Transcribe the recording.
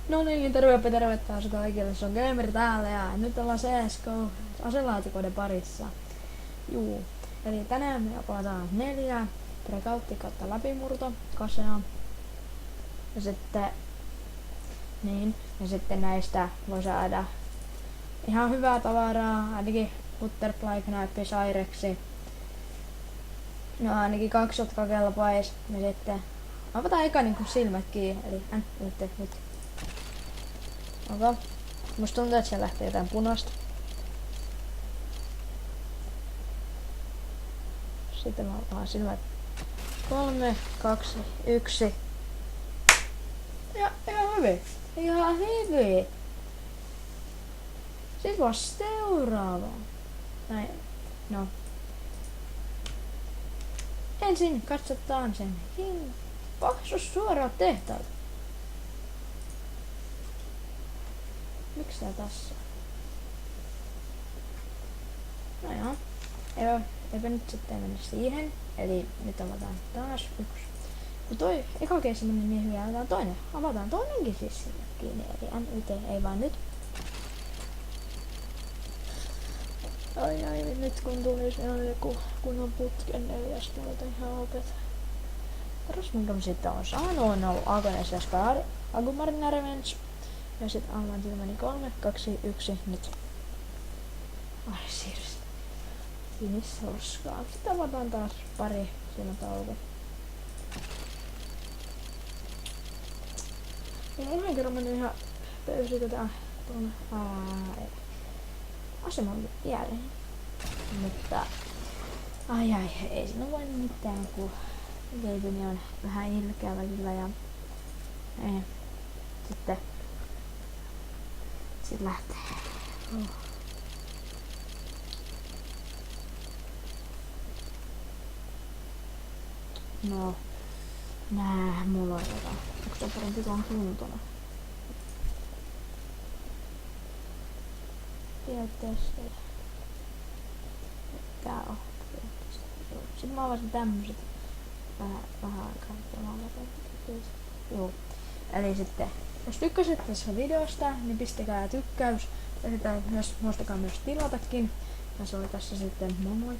No niin, terve taas kaikille. Se on Gamer täällä ja nyt ollaan CSGO aselaatikoiden parissa. Juu. Eli tänään me pelataan 4 breakoutti kautta läpimurto kasea. Ja sitten näistä voi saada ihan hyvää tavaraa, ainakin butterfly knäppi saireksi. No ainakin 2 jotka kelpais. Ja sitten avataan eka niinku silmät kiinni, eli nyt. Okei. Musta tuntuu, että siellä lähtee jotain punaista. Sitten mä avaan silmät. 3, 2, 1. Ja ihan hyvin. Ihan hyvin. Sitten vaan seuraava. Näin. No. Ensin katsotaan sen paksus suoraan tehtaalta. Miksi tää tässä? No joo. Eipä nyt sitten mennä siihen. Eli nyt avataan taas yksi. Kun toi eka keissi meni niin hyvin, avataan toinen. Avataan toinenkin siis sinne kiinni. Eli NYT ei vaan nyt. Ai, nyt kun tulisi joku kunnon putken 4 tuolta ihan opet. Paras minkä sitten on saanut on ollut Agones ja Agumarina Revenge. Ja sit avaan silmäni 3, 2, 1, nyt. Ai siirrystä. Finissoskaa. Sitten avataan taas pari silmät auki. Niin yhden kerran mennyt ihan pöysikö tää tuonne aseman jälleen. Mutta ai ei siinä voi mitään, kun leipini on vähän ilkeä välillä ja sitten lähtee. No, mulla on jotain. Onko se parempi tuon kuntona? Tietysti. Tää on. Sitten mä avasin tämmöset vähän aikaa, että mä avasin. Joo. Eli sitten, jos tykkäsit tästä videosta, niin pistäkää tykkäys. Ja sitä muistakaa myös tilatakin. Ja se oli tässä sitten moi moi.